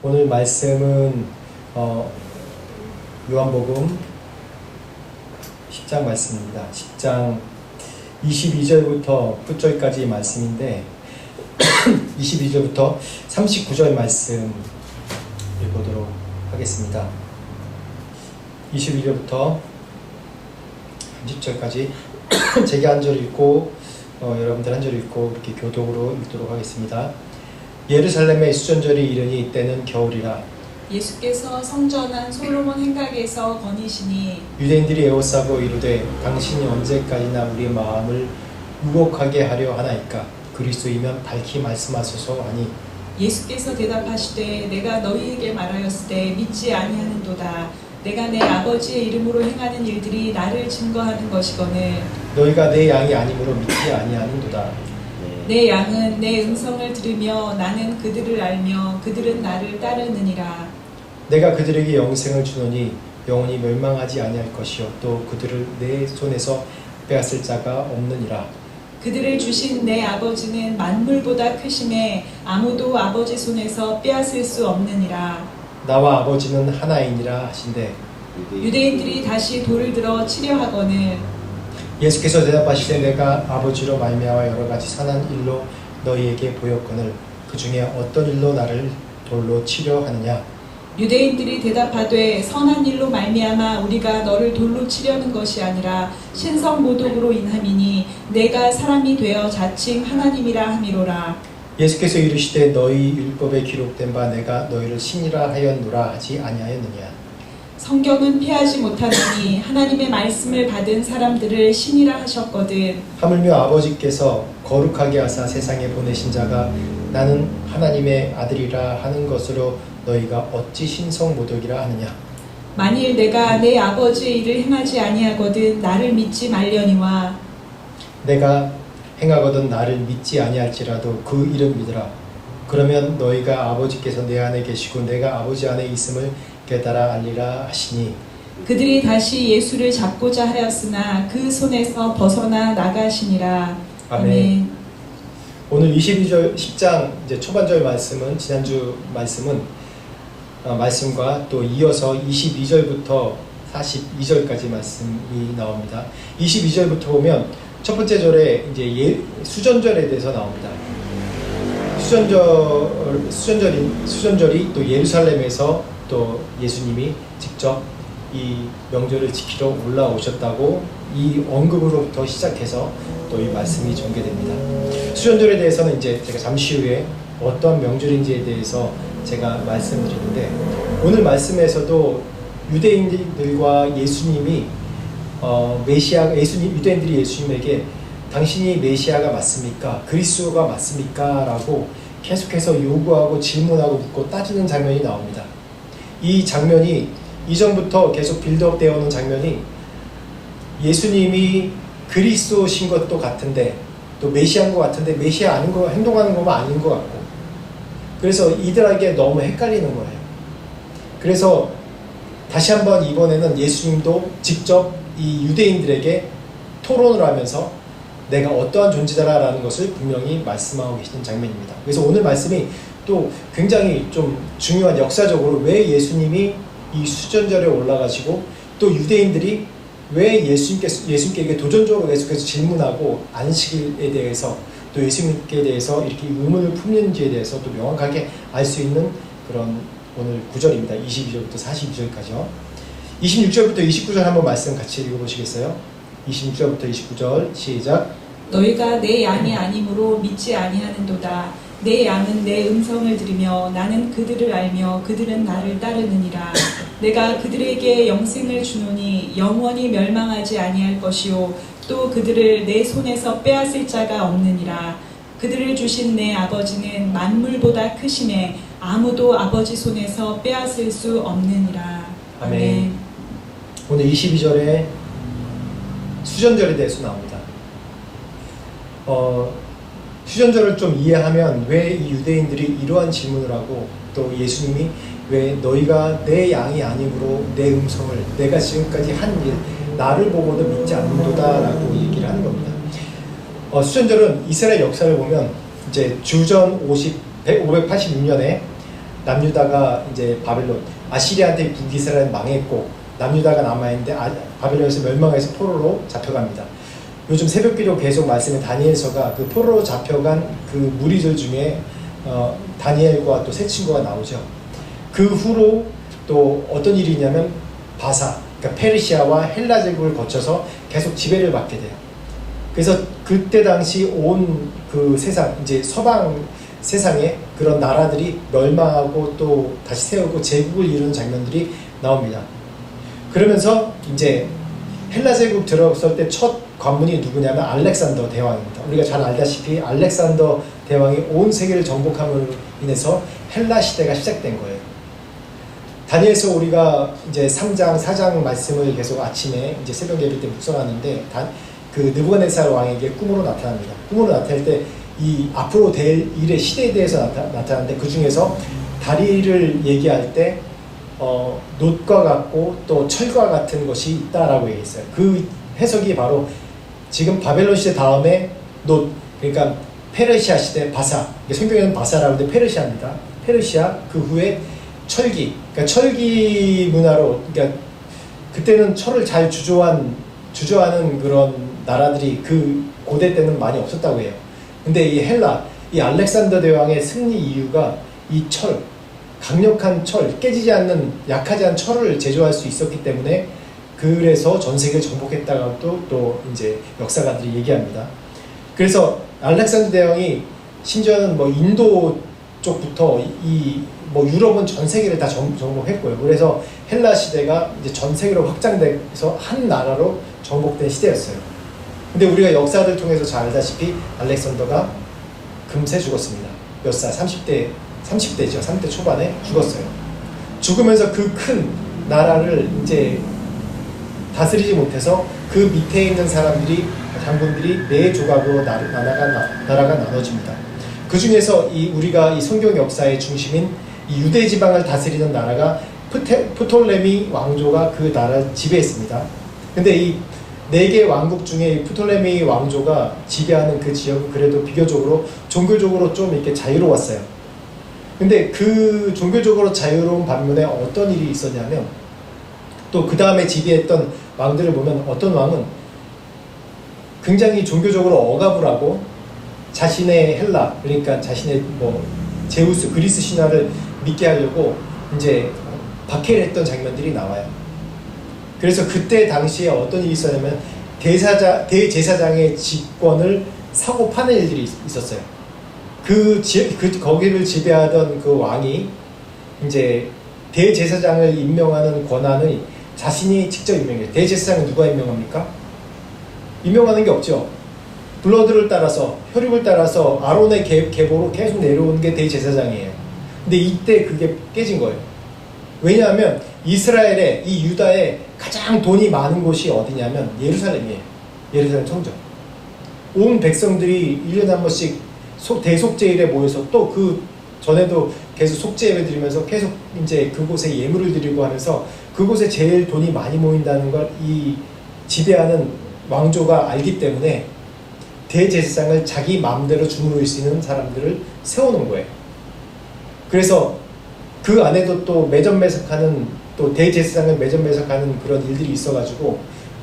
오늘 말씀은 요한복음 10장 말씀입니다. 10장 22절부터 9절까지 말씀인데 22절부터 39절 말씀 읽어보도록 하겠습니다. 22절부터 30절까지 제가 한 절 읽고 여러분들 한 절 읽고 이렇게 교독으로 읽도록 하겠습니다. 예루살렘의 수전절이 이르니 때는 겨울이라. 예수께서 성전한 솔로몬 행각에서 거니시니 유대인들이 에워싸고 이르되 당신이 언제까지나 우리의 마음을 유혹하게 하려 하나이까? 그리스도이면 밝히 말씀하소서 하니 예수께서 대답하시되 내가 너희에게 말하였을 때 믿지 아니하는도다. 내가 내 아버지의 이름으로 행하는 일들이 나를 증거하는 것이거늘 너희가 내 양이 아니므로 믿지 아니하는도다. 내 양은 내 음성을 들으며 나는 그들을 알며 그들은 나를 따르느니라. 내가 그들에게 영생을 주노니 영원히 멸망하지 아니할 것이요 또 그들을 내 손에서 빼앗을 자가 없느니라. 그들을 주신 내 아버지는 만물보다 크심에 아무도 아버지 손에서 빼앗을 수 없느니라. 나와 아버지는 하나이니라 하신대. 유대인들이 다시 돌을 들어 치려 하거늘 예수께서 대답하시되 내가 아버지로 말미암아 여러 가지 선한 일로 너희에게 보였거늘 그 중에 어떤 일로 나를 돌로 치려 하느냐? 유대인들이 대답하되 선한 일로 말미암아 우리가 너를 돌로 치려는 것이 아니라 신성 모독으로 인함이니 내가 사람이 되어 자칭 하나님이라 함이로라. 예수께서 이르시되 너희 율법에 기록된 바 내가 너희를 신이라 하였노라 하지 아니하였느냐? 성경은 피하지 못하느니 하나님의 말씀을 받은 사람들을 신이라 하셨거든. 하물며 아버지께서 거룩하게 하사 세상에 보내신 자가 나는 하나님의 아들이라 하는 것으로 너희가 어찌 신성 모독이라 하느냐? 만일 내가 내 아버지의 일을 행하지 아니하거든 나를 믿지 말려니와 내가 행하거든 나를 믿지 아니할지라도 그 이름 믿으라. 그러면 너희가 아버지께서 내 안에 계시고 내가 아버지 안에 있음을 깨달아 알리라 하시니. 그들이 다시 예수를 잡고자 하였으나 그 손에서 벗어나 나가시니라. 아멘. 오늘 22절 10장 이제 초반절 말씀은 지난주 말씀은 말씀과 또 이어서 22절부터 42절까지 말씀이 나옵니다. 22절부터 보면 첫 번째 절에 이제 수전절에 대해서 나옵니다. 수전절이 또 예루살렘에서 또 예수님이 직접 이 명절을 지키러 올라오셨다고 이 언급으로부터 시작해서 또 이 말씀이 전개됩니다. 수전절에 대해서는 이제 제가 잠시 후에 어떤 명절인지에 대해서 제가 말씀드리는데 오늘 말씀에서도 유대인들과 예수님이 유대인들이 예수님에게 당신이 메시아가 맞습니까? 그리스도가 맞습니까? 라고 계속해서 요구하고 질문하고 묻고 따지는 장면이 나옵니다. 이 장면이 이전부터 계속 빌드업 되어 오는 장면이 예수님이 그리스도신 것도 같은데 또 메시아인 것 같은데 메시아 아닌 거 행동하는 것만 아닌 것 같고 그래서 이들에게 너무 헷갈리는 거예요. 그래서 다시 한번 이번에는 예수님도 직접 이 유대인들에게 토론을 하면서 내가 어떠한 존재다라는 것을 분명히 말씀하고 계시는 장면입니다. 그래서 오늘 말씀이 또 굉장히 좀 중요한 역사적으로 왜 예수님이 이 수전절에 올라가시고 또 유대인들이 왜 예수님께 도전적으로 계속해서 질문하고 안식일에 대해서 또 예수님께 대해서 이렇게 의문을 품는지에 대해서 또 명확하게 알 수 있는 그런 오늘 9절입니다. 22절부터 42절까지요. 26절부터 29절 한번 말씀 같이 읽어보시겠어요? 26절부터 29절 시작. 너희가 내 양이 아니므로 믿지 아니하는도다. 내 양은 내 음성을 들으며 나는 그들을 알며 그들은 나를 따르느니라. 내가 그들에게 영생을 주노니 영원히 멸망하지 아니할 것이요 또 그들을 내 손에서 빼앗을 자가 없느니라. 그들을 주신 내 아버지는 만물보다 크심에 아무도 아버지 손에서 빼앗을 수 없느니라. 아멘. 오늘 22절에 수전절에 대해서 나옵니다. 수전절을 좀 이해하면 왜 이 유대인들이 이러한 질문을 하고 또 예수님이 왜 너희가 내 양이 아니므로 내 음성을 내가 지금까지 한 일 나를 보고도 믿지 않는도다 라고 얘기를 하는 겁니다. 수전절은 이스라엘 역사를 보면 이제 주전 586년에 남유다가 이제 바벨론, 아시리아한테 북이스라엘 망했고 남유다가 남아있는데 바벨론에서 멸망해서 포로로 잡혀갑니다. 요즘 새벽기도 계속 말씀에 다니엘서가 그 포로로 잡혀간 그 무리들 중에 다니엘과 또 세 친구가 나오죠. 그 후로 또 어떤 일이 있냐면 바사, 그러니까 페르시아와 헬라 제국을 거쳐서 계속 지배를 받게 돼요. 그래서 그때 당시 온 그 세상, 이제 서방 세상에 그런 나라들이 멸망하고 또 다시 세우고 제국을 이루는 장면들이 나옵니다. 그러면서 이제 헬라 제국 들어섰을 때 첫 관문이 누구냐면 알렉산더 대왕입니다. 우리가 잘 알다시피 알렉산더 대왕이 온 세계를 정복함으로 인해서 헬라 시대가 시작된 거예요. 다니엘서 우리가 이제 3장, 4장 말씀을 계속 아침에 이제 새벽 예배 때 묵상하는데 그 느부갓네살 왕에게 꿈으로 나타납니다. 꿈으로 나타날 때 이 앞으로 될 일의 시대에 대해서 나타나는데 그 중에서 다리를 얘기할 때 놋과 같고 또 철과 같은 것이 있다라고 얘기했어요. 그 해석이 바로 지금 바벨론 시대 다음에 놋, 그러니까 페르시아 시대 바사, 성경에는 바사라고 하는데 페르시아입니다. 페르시아, 그 후에 철기, 그러니까 철기 문화로, 그러니까 그때는 철을 잘 주저하는 그런 나라들이 그 고대 때는 많이 없었다고 해요. 근데 이 헬라, 이 알렉산더 대왕의 승리 이유가 이 철, 강력한 철, 깨지지 않는 약하지 않은 철을 제조할 수 있었기 때문에 그래서 전 세계를 정복했다고 또 이제 역사가들이 얘기합니다. 그래서 알렉산더 대왕이 심지어는 뭐 인도 쪽부터 뭐 유럽은 전 세계를 다 정복했고요. 그래서 헬라 시대가 이제 전 세계로 확장돼서 한 나라로 정복된 시대였어요. 근데 우리가 역사를 통해서 잘 알다시피 알렉산더가 금세 죽었습니다. 몇 살? 30대죠. 30대 초반에 죽었어요. 죽으면서 그 큰 나라를 이제 다스리지 못해서 그 밑에 있는 사람들이, 장군들이 4조각으로 나라가 나눠집니다. 그 중에서 우리가 이 성경 역사의 중심인 이 유대 지방을 다스리는 나라가 프톨레미 왕조가 그 나라를 지배했습니다. 근데 이 4개 왕국 중에 프톨레미 왕조가 지배하는 그 지역은 그래도 비교적으로 종교적으로 좀 이렇게 자유로웠어요. 근데 그 종교적으로 자유로운 반면에 어떤 일이 있었냐면 또 그 다음에 지배했던 왕들을 보면 어떤 왕은 굉장히 종교적으로 억압을 하고 자신의 헬라, 그러니까 자신의 뭐 제우스, 그리스 신화를 믿게 하려고 이제 박해를 했던 장면들이 나와요. 그래서 그때 당시에 어떤 일이 있었냐면 대제사장의 직권을 사고 파는 일들이 있었어요. 거기를 지배하던 그 왕이 이제 대제사장을 임명하는 권한을 자신이 직접 임명해요. 대제사장은 누가 임명합니까? 임명하는 게 없죠. 블러드를 따라서, 혈육을 따라서 아론의 계보로 계속 내려오는 게 대제사장이에요. 근데 이때 그게 깨진 거예요. 왜냐하면 이스라엘의, 이 유다의 가장 돈이 많은 곳이 어디냐면 예루살렘이에요. 예루살렘 성전. 온 백성들이 1년에 한 번씩 대속제일에 모여서 또 그 전에도 계속 속죄 예배 드리면서 계속 이제 그곳에 예물을 드리고 하면서 그곳에 제일 돈이 많이 모인다는 걸 이 지배하는 왕조가 알기 때문에 대제사장을 자기 마음대로 주무를 수 있는 사람들을 세워놓은 거예요. 그래서 그 안에도 또 매점매석하는, 또 대제사장을 매점매석하는 그런 일들이 있어가지고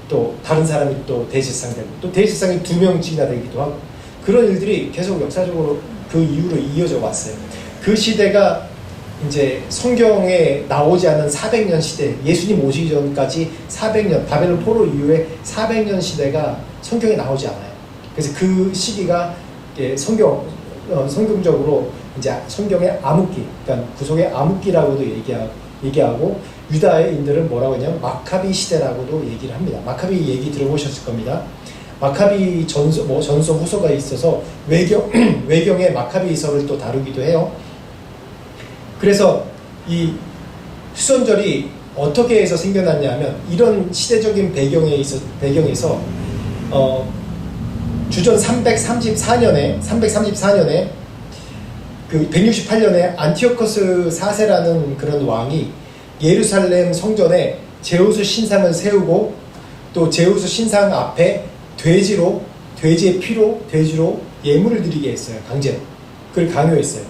또 다른 사람이 또 대제사장 되고 또 대제사장이 2명씩이나 되기도 하고 그런 일들이 계속 역사적으로 그 이후로 이어져 왔어요. 그 시대가 이제 성경에 나오지 않은 400년 시대, 예수님 오시기 전까지 400년, 바벨론 포로 이후에 400년 시대가 성경에 나오지 않아요. 그래서 그 시기가 성경적으로 이제 성경의 암흑기, 그러니까 구속의 암흑기라고도 얘기하고 유다인들은 뭐라고 하냐면 마카비 시대라고도 얘기를 합니다. 마카비 얘기 들어보셨을 겁니다. 마카비 전서 후서가 있어서 외경의 마카비서를 또 다루기도 해요. 그래서 이 수선절이 어떻게 해서 생겨났냐면 이런 시대적인 배경에서 주전 334년에 그 168년에 안티오커스 4세라는 그런 왕이 예루살렘 성전에 제우스 신상을 세우고 또 제우스 신상 앞에 돼지의 피로 돼지로 예물을 드리게 했어요. 강제로. 그걸 강요했어요.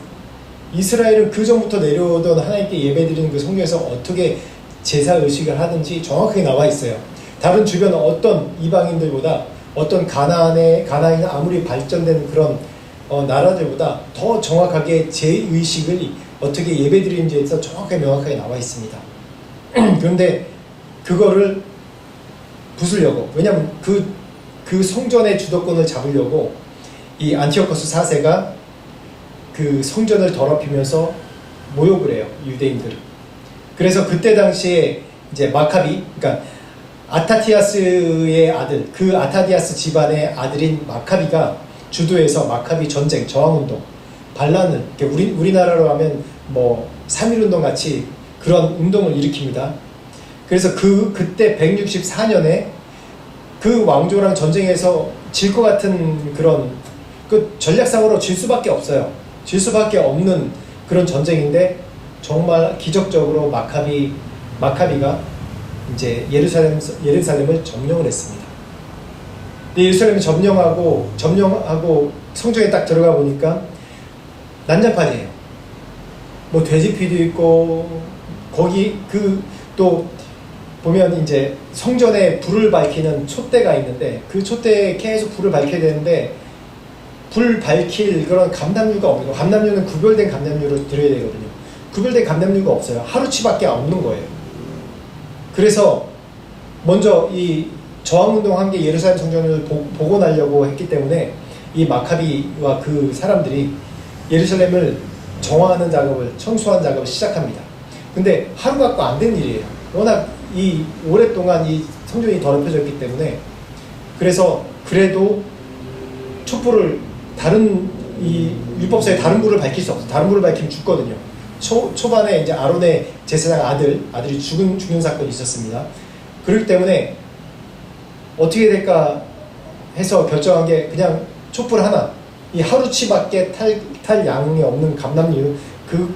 이스라엘은 그 전부터 내려오던 하나님께 예배드리는 그 성경에서 어떻게 제사 의식을 하든지 정확하게 나와 있어요. 다른 주변 어떤 이방인들보다 어떤 가나안이 아무리 발전된 그런 나라들보다 더 정확하게 제의식을 어떻게 예배드리는지에 대해서 정확하게 명확하게 나와 있습니다. 그런데 그거를 부수려고, 왜냐하면 그 성전의 주도권을 잡으려고 이 안티오코스 4세가 그 성전을 더럽히면서 모욕을 해요, 유대인들을. 그래서 그때 당시에 이제 마카비, 그러니까 아타티아스의 아들, 그 아타디아스 집안의 아들인 마카비가 주도해서 마카비 전쟁, 저항운동, 반란을, 우리나라로 하면 뭐 3.1운동 같이 그런 운동을 일으킵니다. 그래서 그때 164년에 그 왕조랑 전쟁에서 질 것 같은 그런, 그 전략상으로 질 수밖에 없어요. 질 수밖에 없는 그런 전쟁인데 정말 기적적으로 마카비가 이제 예루살렘을 점령을 했습니다. 근데 예루살렘을 점령하고 성전에 딱 들어가 보니까 난장판이에요. 뭐 돼지피도 있고, 거기 또 보면 이제 성전에 불을 밝히는 촛대가 있는데 그 촛대에 계속 불을 밝혀야 되는데 불 밝힐 그런 감람류가 없는 거예요. 감람류는 구별된 감람류로 드려야 되거든요. 구별된 감람류가 없어요. 하루치밖에 없는 거예요. 그래서 먼저 이 저항운동한 게 예루살렘 성전을 복원하려고 했기 때문에 이 마카비와 그 사람들이 예루살렘을 정화하는 작업을, 청소하는 작업을 시작합니다. 근데 하루 갖고 안 된 일이에요. 워낙 이 오랫동안 이 성전이 더럽혀졌기 때문에. 그래서 그래도 촛불을 이 율법서에 다른 불을 밝힐 수 없어. 다른 불을 밝히면 죽거든요. 초반에 이제 아론의 제사장 아들이 죽는 사건이 있었습니다. 그렇기 때문에 어떻게 될까 해서 결정한 게 그냥 촛불 하나, 이 하루치밖에 탈 양이 없는 감람류,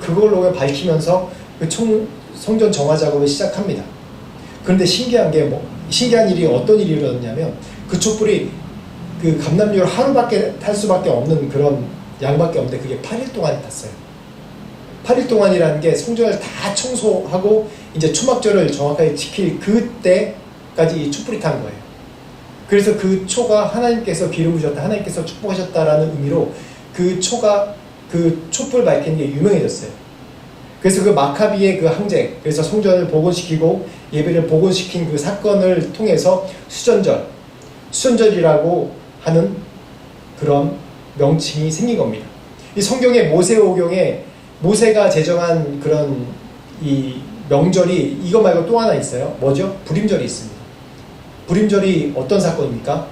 그걸로 밝히면서 그 성전 정화 작업을 시작합니다. 그런데 신기한 일이 어떤 일이 일어났냐면 그 촛불이 그 감람류를 하루밖에 탈 수밖에 없는 그런 양밖에 없는데 그게 8일 동안 탔어요. 8일 동안이라는 게 성전을 다 청소하고 이제 초막절을 정확하게 지킬 그때까지 이 촛불이 탄 거예요. 그래서 그 초가 하나님께서 기름 부으셨다, 하나님께서 축복하셨다라는 의미로 그 초가, 그 촛불 밝히는 게 유명해졌어요. 그래서 그 마카비의 그 항쟁, 그래서 성전을 복원시키고 예배를 복원시킨 그 사건을 통해서 수전절이라고 하는 그런 명칭이 생긴 겁니다. 이 성경의 모세오경에 모세가 제정한 그런 이 명절이 이거 말고 또 하나 있어요. 뭐죠? 부림절이 있습니다. 부림절이 어떤 사건입니까?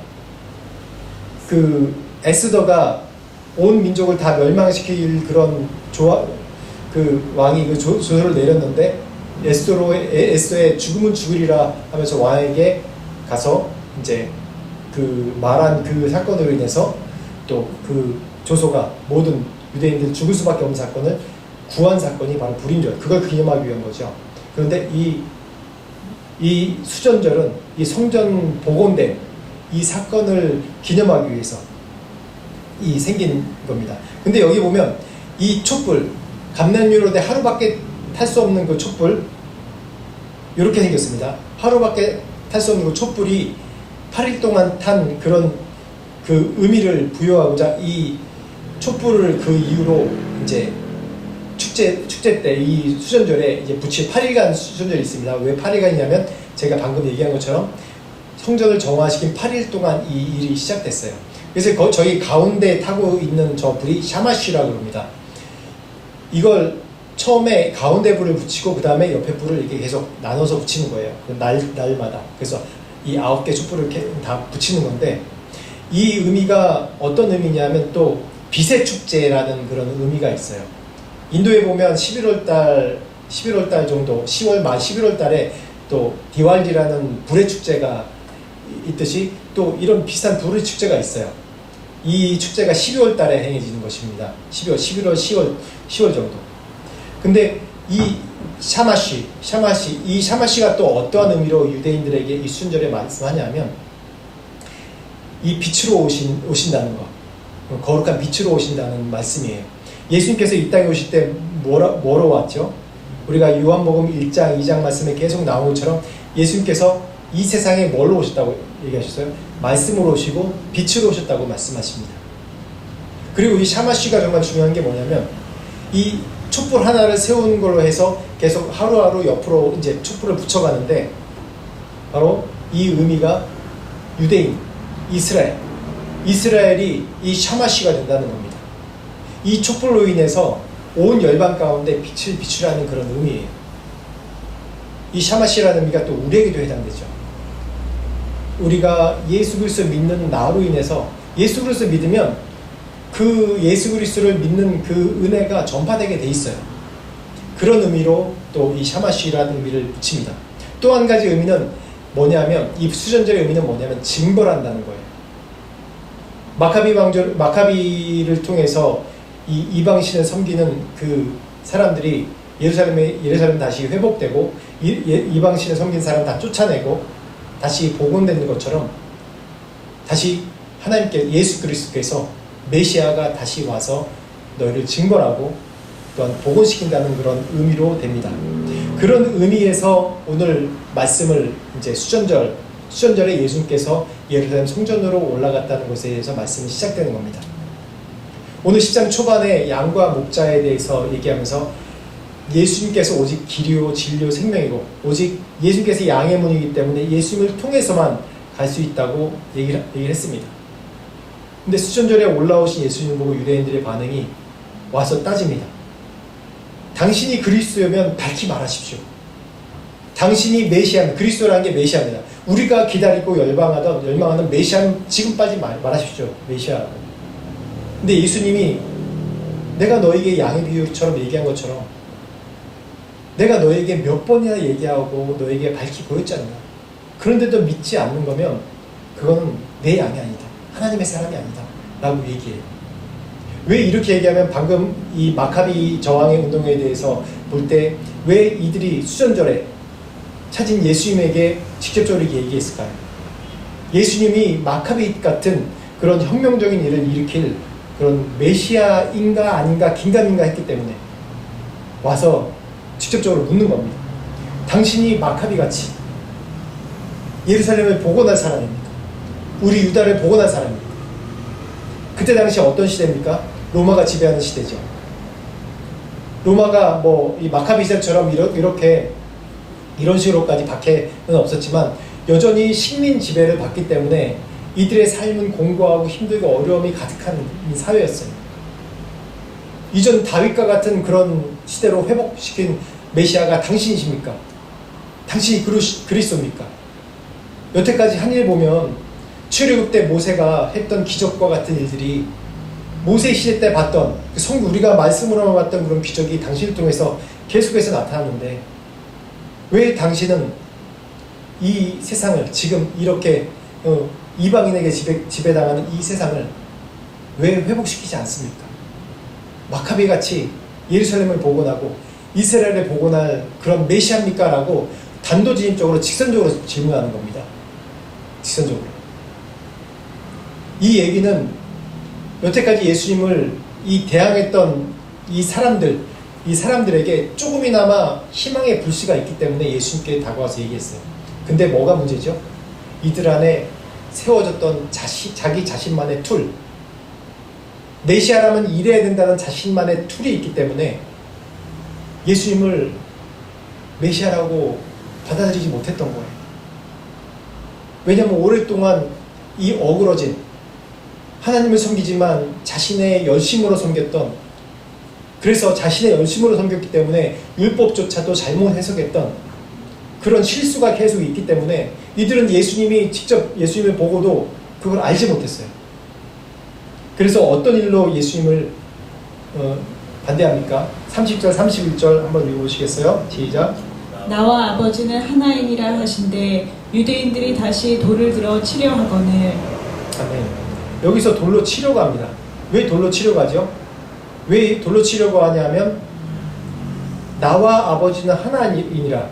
그 에스더가 온 민족을 다 멸망시킬 그런 그 왕이 그 조서를 내렸는데 에스더의 죽음은 죽으리라 하면서 왕에게 가서 이제 그 말한 그 사건으로 인해서 또 그 조서가 모든 유대인들 죽을 수밖에 없는 사건을 구한 사건이 바로 불임절, 그걸 기념하기 위한 거죠. 그런데 이 수전절은 이 성전 복원된 이 사건을 기념하기 위해서 생긴 겁니다. 근데 여기 보면 이 촛불, 감람류로 돼 하루밖에 탈 수 없는 그 촛불, 이렇게 생겼습니다. 하루밖에 탈 수 없는 그 촛불이 8일 동안 탄 그런 그 의미를 부여하고자 이 촛불을 그 이후로 이제 축제 때 이 수전절에 이제 붙일 8일간 수전절이 있습니다. 왜 8일간이냐면 제가 방금 얘기한 것처럼 성전을 정화시킨 8일 동안 이 일이 시작됐어요. 그래서 저희 가운데 타고 있는 저 불이 샤마쉬라고 합니다. 이걸 처음에 가운데 불을 붙이고 그 다음에 옆에 불을 이렇게 계속 나눠서 붙이는 거예요. 날마다. 그래서 이 9개 촛불을 이렇게 다 붙이는 건데 이 의미가 어떤 의미냐면 또 빛의 축제라는 그런 의미가 있어요. 인도에 보면 11월 달 정도, 10월 말 11월 달에 또 디왈리라는 불의 축제가 있듯이 또 이런 비슷한 불의 축제가 있어요. 이 축제가 12월 달에 행해지는 것입니다. 11월, 10월 정도. 근데 이 샤마시가 또 어떠한 의미로 유대인들에게 이 수전절에 말씀하냐면 이 빛으로 오신다는 거, 거룩한 빛으로 오신다는 말씀이에요. 예수님께서 이 땅에 오실 때 뭐로 왔죠? 우리가 요한복음 1장, 2장 말씀에 계속 나온 것처럼 예수님께서 이 세상에 뭘로 오셨다고 얘기하셨어요? 말씀으로 오시고 빛으로 오셨다고 말씀하십니다. 그리고 이 샤마쉬가 정말 중요한 게 뭐냐면 이 촛불 하나를 세우는 걸로 해서 계속 하루하루 옆으로 이제 촛불을 붙여가는데 바로 이 의미가 유대인, 이스라엘이 이 샤마쉬가 된다는 겁니다. 이 촛불로 인해서 온 열방 가운데 빛을 비추라는 그런 의미예요. 이 샤마시라는 의미가 또 우리에게도 해당되죠. 우리가 예수 그리스도 믿는 나로 인해서 예수 그리스도 믿으면 그 예수 그리스도를 믿는 그 은혜가 전파되게 돼 있어요. 그런 의미로 또 이 샤마시라는 의미를 붙입니다. 또 한 가지 의미는 뭐냐면 이 수전절의 의미는 뭐냐면 징벌한다는 거예요. 마카비를 통해서 이 이방신을 섬기는 그 사람들이 예루살렘 다시 회복되고 이방신을 섬긴 사람 다 쫓아내고 다시 복원되는 것처럼 다시 하나님께 예수 그리스도께서 메시아가 다시 와서 너희를 징벌하고 또한 복원시킨다는 그런 의미로 됩니다. 그런 의미에서 오늘 말씀을 이제 수전절에 예수님께서 예루살렘 성전으로 올라갔다는 것에 대해서 말씀이 시작되는 겁니다. 오늘 10장 초반에 양과 목자에 대해서 얘기하면서 예수님께서 오직 길이요 진리요 생명이고 오직 예수님께서 양의 문이기 때문에 예수님을 통해서만 갈 수 있다고 얘기를 했습니다. 근데 수전절에 올라오신 예수님을 보고 유대인들의 반응이 와서 따집니다. 당신이 그리스도면 밝히 말하십시오. 당신이 메시아는 그리스도라는 게 메시아입니다. 우리가 기다리고 열망하는 메시아는 지금 빨리 말하십시오. 메시아라고. 근데 예수님이 내가 너에게 양의 비유처럼 얘기한 것처럼 내가 너에게 몇 번이나 얘기하고 너에게 밝히 보였잖아. 그런데도 믿지 않는 거면 그거는 내 양이 아니다. 하나님의 사람이 아니다. 라고 얘기해요. 왜 이렇게 얘기하면 방금 이 마카비 저항의 운동에 대해서 볼 때 왜 이들이 수전절에 찾은 예수님에게 직접적으로 얘기했을까요? 예수님이 마카비 같은 그런 혁명적인 일을 일으킬 그런 메시아인가 아닌가 긴가민가 했기 때문에 와서 직접적으로 묻는 겁니다. 당신이 마카비같이 예루살렘을 복원할 사람입니까? 우리 유다를 복원할 사람입니까? 그때 당시 어떤 시대입니까? 로마가 지배하는 시대죠. 로마가 뭐 이 마카비 시대처럼 이런 식으로까지 박해는 없었지만 여전히 식민 지배를 받기 때문에 이들의 삶은 공고하고 힘들고 어려움이 가득한 사회였어요. 이전 다윗과 같은 그런 시대로 회복시킨 메시아가 당신이십니까? 당신이 그리스도입니까? 여태까지 한 일 보면 출애굽 때 모세가 했던 기적과 같은 일들이 모세 시대 때 봤던 우리가 말씀으로만 봤던 그런 기적이 당신을 통해서 계속해서 나타났는데 왜 당신은 이 세상을 지금 이렇게 이방인에게 지배당하는 이 세상을 왜 회복시키지 않습니까? 마카비같이 예루살렘을 복원하고 이스라엘을 복원할 그런 메시아입니까? 라고 단도직입적으로 직선적으로 질문하는 겁니다. 직선적으로. 이 얘기는 여태까지 예수님을 대항했던 이 사람들에게 조금이나마 희망의 불씨가 있기 때문에 예수님께 다가와서 얘기했어요. 근데 뭐가 문제죠? 이들 안에 세워졌던 자기 자신만의 툴, 메시아라면 이래야 된다는 자신만의 툴이 있기 때문에 예수님을 메시아라고 받아들이지 못했던 거예요. 왜냐하면 오랫동안 이 어그러진 하나님을 섬기지만 자신의 열심으로 섬겼던, 그래서 자신의 열심으로 섬겼기 때문에 율법조차도 잘못 해석했던 그런 실수가 계속 있기 때문에 이들은 예수님이 직접 예수님을 보고도 그걸 알지 못했어요. 그래서 어떤 일로 예수님을 반대합니까? 30절 31절 한번 읽어보시겠어요? 시작. 나와 아버지는 하나이니라 하신데 유대인들이 다시 돌을 들어 치려 하거늘. 아멘. 여기서 돌로 치려고 합니다. 왜 돌로 치려고 하죠? 왜 돌로 치려고 하냐면 나와 아버지는 하나이니라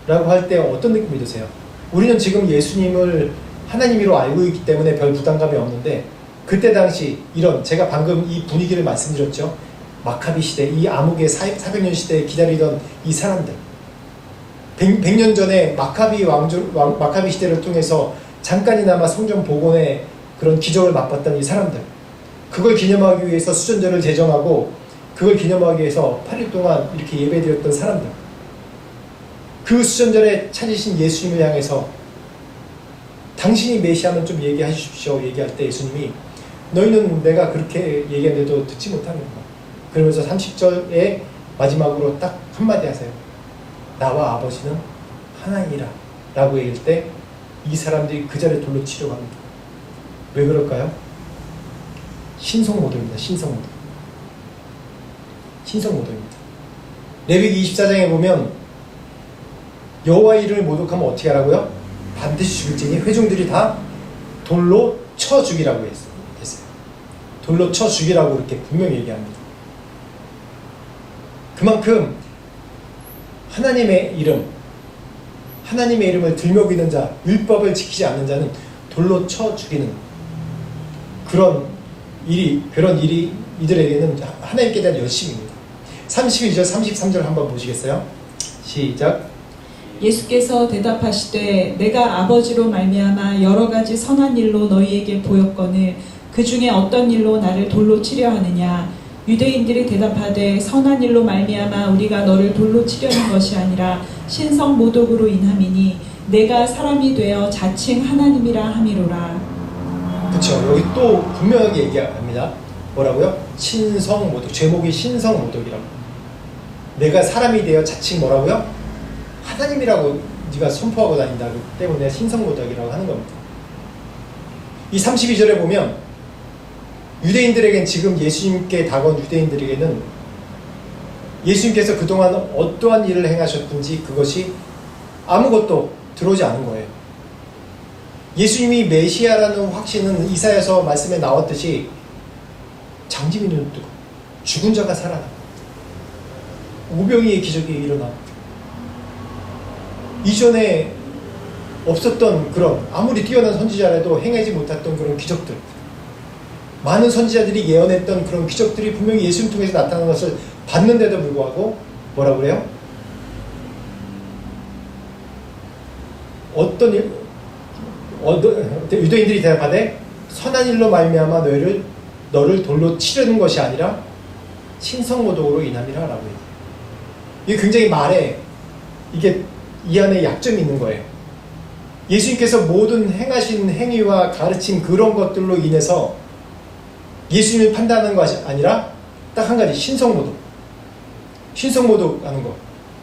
라고 할 때 어떤 느낌이 드세요? 우리는 지금 예수님을 하나님으로 알고 있기 때문에 별 부담감이 없는데 그때 당시 제가 방금 이 분위기를 말씀드렸죠. 마카비 시대, 이 암흑의 400년 시대에 기다리던 이 사람들, 100년 전에 마카비 시대를 통해서 잠깐이나마 성전 복원의 그런 기적을 맛봤던 이 사람들, 그걸 기념하기 위해서 수전절을 제정하고 그걸 기념하기 위해서 8일 동안 이렇게 예배드렸던 사람들, 그 수전절에 찾으신 예수님을 향해서 당신이 메시아면 좀 얘기해 주십시오 얘기할 때 예수님이 너희는 내가 그렇게 얘기하는데도 듣지 못하는 거야. 그러면서 30절에 마지막으로 딱 한마디 하세요. 나와 아버지는 하나이라 라고 얘기할 때 이 사람들이 그 자리에 돌로 치려고 합니다. 왜 그럴까요? 신성모독입니다. 신성모독입니다. 레위기 24장에 보면 여호와의 이름을 모독하면 어떻게 하라고요? 반드시 죽일지니 회중들이 다 돌로 쳐 죽이라고 했어요. 돌로 쳐 죽이라고 이렇게 분명히 얘기합니다. 그만큼 하나님의 이름을 들먹이는 자, 율법을 지키지 않는 자는 돌로 쳐 죽이는 그런 일이 이들에게는 하나님께 대한 열심입니다. 32절, 33절 한번 보시겠어요? 시작. 예수께서 대답하시되 내가 아버지로 말미암아 여러 가지 선한 일로 너희에게 보였거늘 그 중에 어떤 일로 나를 돌로 치려 하느냐. 유대인들이 대답하되 선한 일로 말미암아 우리가 너를 돌로 치려는 것이 아니라 신성 모독으로 인함이니 내가 사람이 되어 자칭 하나님이라 함이로라. 그렇죠. 여기 또 분명하게 얘기합니다. 뭐라고요? 신성 모독. 제목이 신성 모독이라고. 내가 사람이 되어 자칭 뭐라고요? 하나님이라고 네가 선포하고 다닌다. 때문에 신성 모독이라고 하는 겁니다. 이 32절에 보면 유대인들에겐 지금 예수님께 다가온 유대인들에게는 예수님께서 그동안 어떠한 일을 행하셨든지 그것이 아무것도 들어오지 않은 거예요. 예수님이 메시아라는 확신은 이사야서 말씀에 나왔듯이 장지민이 눈 뜨고 죽은 자가 살아나 오병이의 기적이 일어나 이전에 없었던 그런 아무리 뛰어난 선지자라도 행하지 못했던 그런 기적들, 많은 선지자들이 예언했던 그런 기적들이 분명히 예수님 통해서 나타난 것을 봤는데도 불구하고 뭐라고 그래요? 어떤 일? 유대인들이 대답하되 선한 일로 말미암아 너를 돌로 치려는 것이 아니라 신성모독으로 인함이라 라고 해요. 이게 굉장히 말에 이게 이 안에 약점이 있는 거예요. 예수님께서 모든 행하신 행위와 가르침 그런 것들로 인해서 예수님을 판단하는 것이 아니라 딱 한 가지 신성모독 하는 거.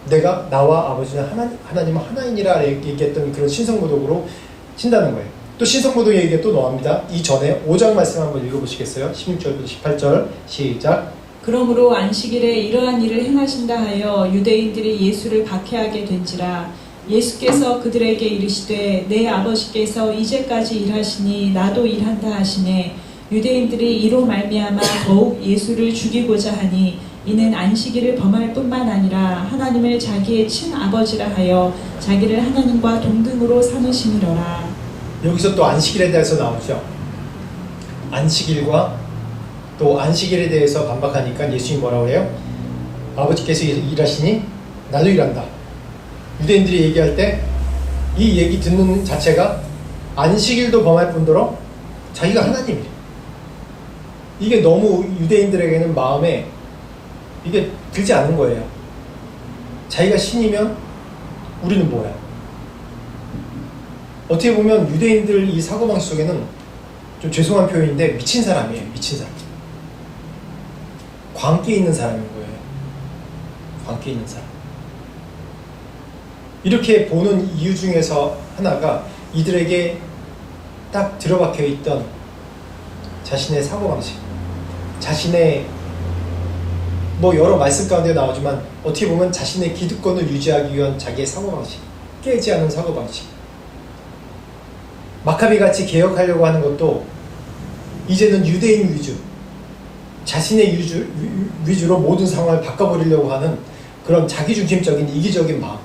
내가 나와 아버지는 하나님은 하나님이라 얘기했던 그런 신성모독으로 친다는 거예요. 또 신성모독 얘기가 또 나옵니다. 이 전에 5장 말씀 한번 읽어보시겠어요? 16절부터 18절 시작. 그러므로 안식일에 이러한 일을 행하신다 하여 유대인들이 예수를 박해하게 된지라. 예수께서 그들에게 이르시되 내 아버지께서 이제까지 일하시니 나도 일한다 하시네. 유대인들이 이로 말미암아 더욱 예수를 죽이고자 하니 이는 안식일을 범할 뿐만 아니라 하나님을 자기의 친아버지라 하여 자기를 하나님과 동등으로 삼으심이로라. 여기서 또 안식일에 대해서 나오죠. 안식일과 또 안식일에 대해서 반박하니까 예수님이 뭐라고 해요? 아버지께서 일하시니 나도 일한다. 유대인들이 얘기할 때 이 얘기 듣는 자체가 안식일도 범할 뿐더러 자기가 하나님이래. 이게 너무 유대인들에게는 마음에 이게 들지 않은 거예요. 자기가 신이면 우리는 뭐야? 어떻게 보면 유대인들 이 사고방식 속에는 좀 죄송한 표현인데 미친 사람이에요. 미친 사람. 광기에 있는 사람인 거예요. 광기에 있는 사람. 이렇게 보는 이유 중에서 하나가 이들에게 딱 들어박혀 있던 자신의 사고방식, 자신의 뭐 여러 말씀 가운데 나오지만 어떻게 보면 자신의 기득권을 유지하기 위한 자기의 사고방식, 깨지 않은 사고방식. 마카비같이 개혁하려고 하는 것도 이제는 유대인 위주, 자신의 위주로 모든 상황을 바꿔버리려고 하는 그런 자기중심적인 이기적인 마음.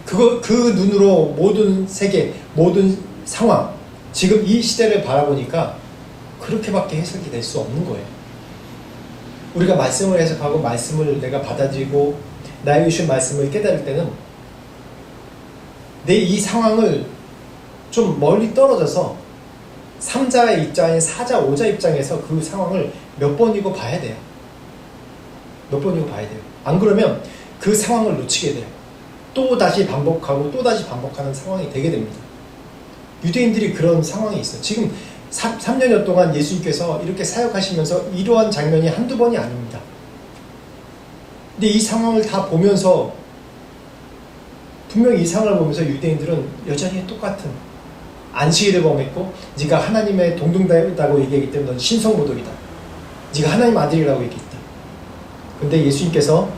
그 눈으로 모든 세계, 모든 상황, 지금 이 시대를 바라보니까 그렇게밖에 해석이 될 수 없는 거예요. 우리가 말씀을 해석하고 말씀을 내가 받아들이고 나에게 주신 말씀을 깨달을 때는 내 이 상황을 좀 멀리 떨어져서 3자의 입장인 4자, 5자 입장에서 그 상황을 몇 번이고 봐야 돼요. 몇 번이고 봐야 돼요. 안 그러면 그 상황을 놓치게 돼요. 또 다시 반복하고 또 다시 반복하는 상황이 되게 됩니다. 유대인들이 그런 상황이 있어요. 지금 3년여 동안 예수님께서 이렇게 사역하시면서 이러한 장면이 한두 번이 아닙니다. 근데 이 상황을 다 보면서 분명히 이 상황을 보면서 유대인들은 여전히 똑같은 안식일을 범했고 네가 하나님의 동등다고 얘기하기 때문에 넌 신성모독이다. 네가 하나님 아들이라고 얘기했다. 근데 예수님께서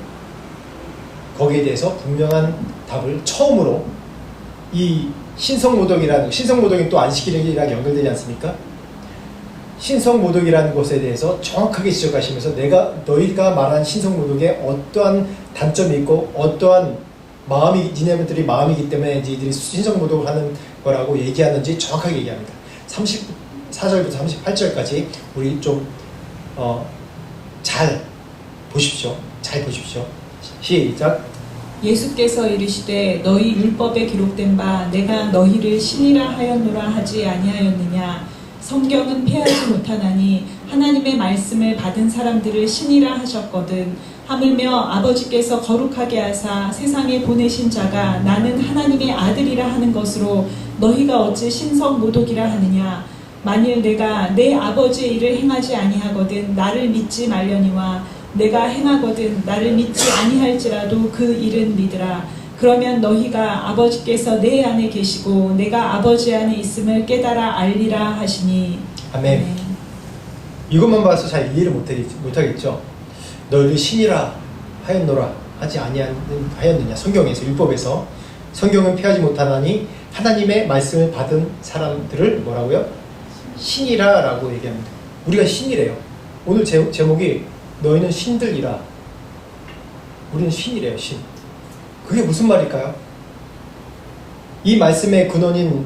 거기에 대해서 분명한 답을 처음으로 이 신성모독이 또 안식일이랑 연결되지 않습니까? 신성모독이라는 것에 대해서 정확하게 지적하시면서 너희가 말한 신성모독에 어떠한 단점이 있고 어떠한 니네들이 마음이기 때문에 니들이 신성모독을 하는 거라고 얘기하는지 정확하게 얘기합니다. 34절부터 38절까지 우리 좀 잘 보십시오. 잘 보십시오. 시작. 예수께서 이르시되 너희 율법에 기록된 바 내가 너희를 신이라 하였노라 하지 아니하였느냐. 성경은 폐하지 못하나니 하나님의 말씀을 받은 사람들을 신이라 하셨거든. 하물며 아버지께서 거룩하게 하사 세상에 보내신 자가 나는 하나님의 아들이라 하는 것으로 너희가 어찌 신성모독이라 하느냐. 만일 내가 내 아버지의 일을 행하지 아니하거든 나를 믿지 말려니와 내가 행하거든 나를 믿지 아니할지라도 그 일은 믿으라. 그러면 너희가 아버지께서 내 안에 계시고 내가 아버지 안에 있음을 깨달아 알리라 하시니. 아멘. 이것만 봐서 잘 이해를 못하겠죠. 너희를 신이라 하였노라 하지 아니하였느냐. 성경에서 율법에서 성경은 폐하지 못하나니 하나님의 말씀을 받은 사람들을 뭐라고요? 신이라 라고 얘기합니다. 우리가 신이래요. 오늘 제목이 너희는 신들이라. 우리는 신이래요. 신. 그게 무슨 말일까요? 이 말씀의 근원인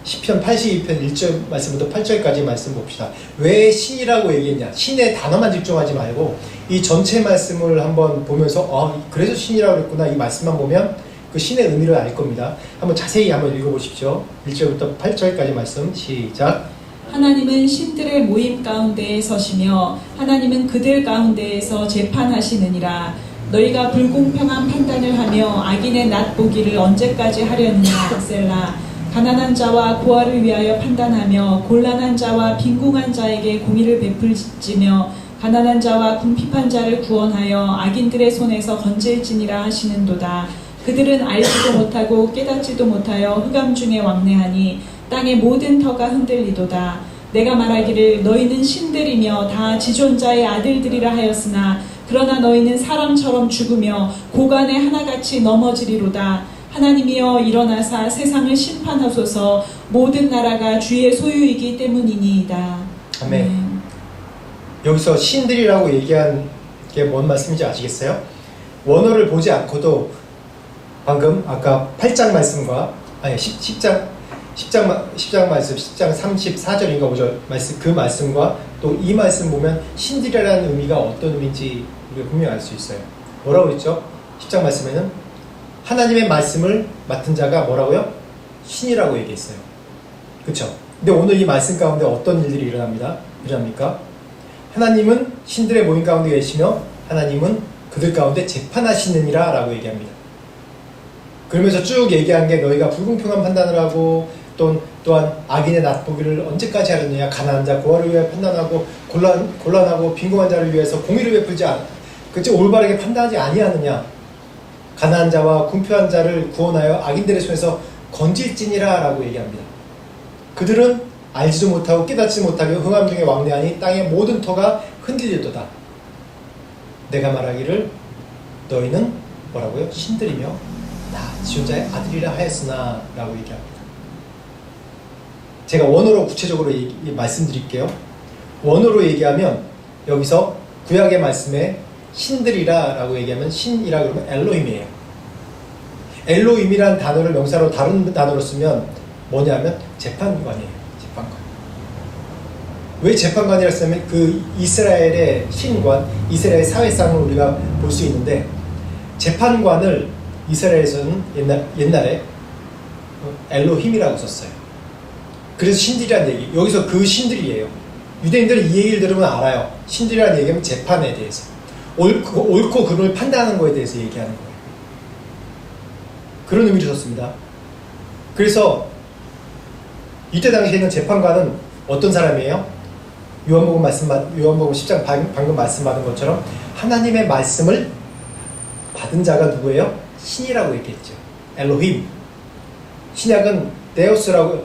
시편 82편 1절 말씀부터 8절까지 말씀 봅시다. 왜 신이라고 얘기했냐? 신의 단어만 집중하지 말고 이 전체 말씀을 한번 보면서 그래서 신이라고 그랬구나. 이 말씀만 보면 그 신의 의미를 알 겁니다. 한번 자세히 한번 읽어보십시오. 1절부터 8절까지 말씀 시작. 하나님은 신들의 모임 가운데에 서시며 하나님은 그들 가운데에서 재판하시느니라. 너희가 불공평한 판단을 하며 악인의 낫보기를 언제까지 하려느냐. 셀라. 가난한 자와 고아를 위하여 판단하며 곤란한 자와 빈궁한 자에게 공의를 베풀지며 가난한 자와 궁핍한 자를 구원하여 악인들의 손에서 건질지니라 하시는도다. 그들은 알지도 못하고 깨닫지도 못하여 흑암 중에 왕래하니 땅의 모든 터가 흔들리도다. 내가 말하기를 너희는 신들이며 다 지존자의 아들들이라 하였으나 그러나 너희는 사람처럼 죽으며 고간에 하나같이 넘어지리로다. 하나님이여 일어나사 세상을 심판하소서. 모든 나라가 주의 소유이기 때문이니이다. 아멘. 여기서 신들이라고 얘기한 게 뭔 말씀인지 아시겠어요? 원어를 보지 않고도 방금 아까 8장 말씀과 10장 말씀 10장 34절인가 5절 말씀 그 말씀과 또 이 말씀 보면 신들이라는 의미가 어떤 의미인지 우리가 분명히 알 수 있어요. 뭐라고 그랬죠? 10장 말씀에는 하나님의 말씀을 맡은 자가 뭐라고요? 신이라고 얘기했어요. 그렇죠? 근데 오늘 이 말씀 가운데 어떤 일들이 일어납니까? 하나님은 신들의 모임 가운데 계시며 하나님은 그들 가운데 재판하시느니라 라고 얘기합니다. 그러면서 쭉 얘기한 게 너희가 불공평한 판단을 하고 또한 악인의 낫보기를 언제까지 하느냐. 가난한 자 고아를 위하여 판단하고 곤란하고 빈궁한 자를 위해서 공의를 베풀지 그치 올바르게 판단하지 아니하느냐. 가난한 자와 궁핍한 자를 구원하여 악인들의 손에서 건질지니라 라고 얘기합니다. 그들은 알지도 못하고 깨닫지 못하게 흑암 중에 왕래하니 땅의 모든 터가 흔들리도다. 내가 말하기를 너희는 뭐라고요? 신들이며 다 지존자의 아들이라 하였으나 라고 얘기합니다. 제가 원어로 구체적으로 말씀드릴게요. 원어로 얘기하면 여기서 구약의 말씀에 신들이라 라고 얘기하면 신이라 그러면 엘로힘이에요. 엘로힘이란 단어를 명사로 다른 단어로 쓰면 뭐냐면 재판관이에요. 재판관. 왜 재판관이라 했으면 그 이스라엘의 신관, 이스라엘 사회상을 우리가 볼 수 있는데, 재판관을 이스라엘에서는 옛날에 엘로힘이라고 썼어요. 그래서 신들이라는 얘기, 여기서 그 신들이에요. 유대인들은 이 얘기를 들으면 알아요. 신들이라는 얘기는 재판에 대해서, 옳고 그름을 판단하는 거에 대해서 얘기하는 거예요. 그런 의미로 썼습니다. 그래서 이때 당시에는 재판관은 어떤 사람이에요? 요한복음 10장 방금 말씀받은 것처럼 하나님의 말씀을 받은 자가 누구예요? 신이라고 얘기했죠. 엘로힘. 신약은 데오스라고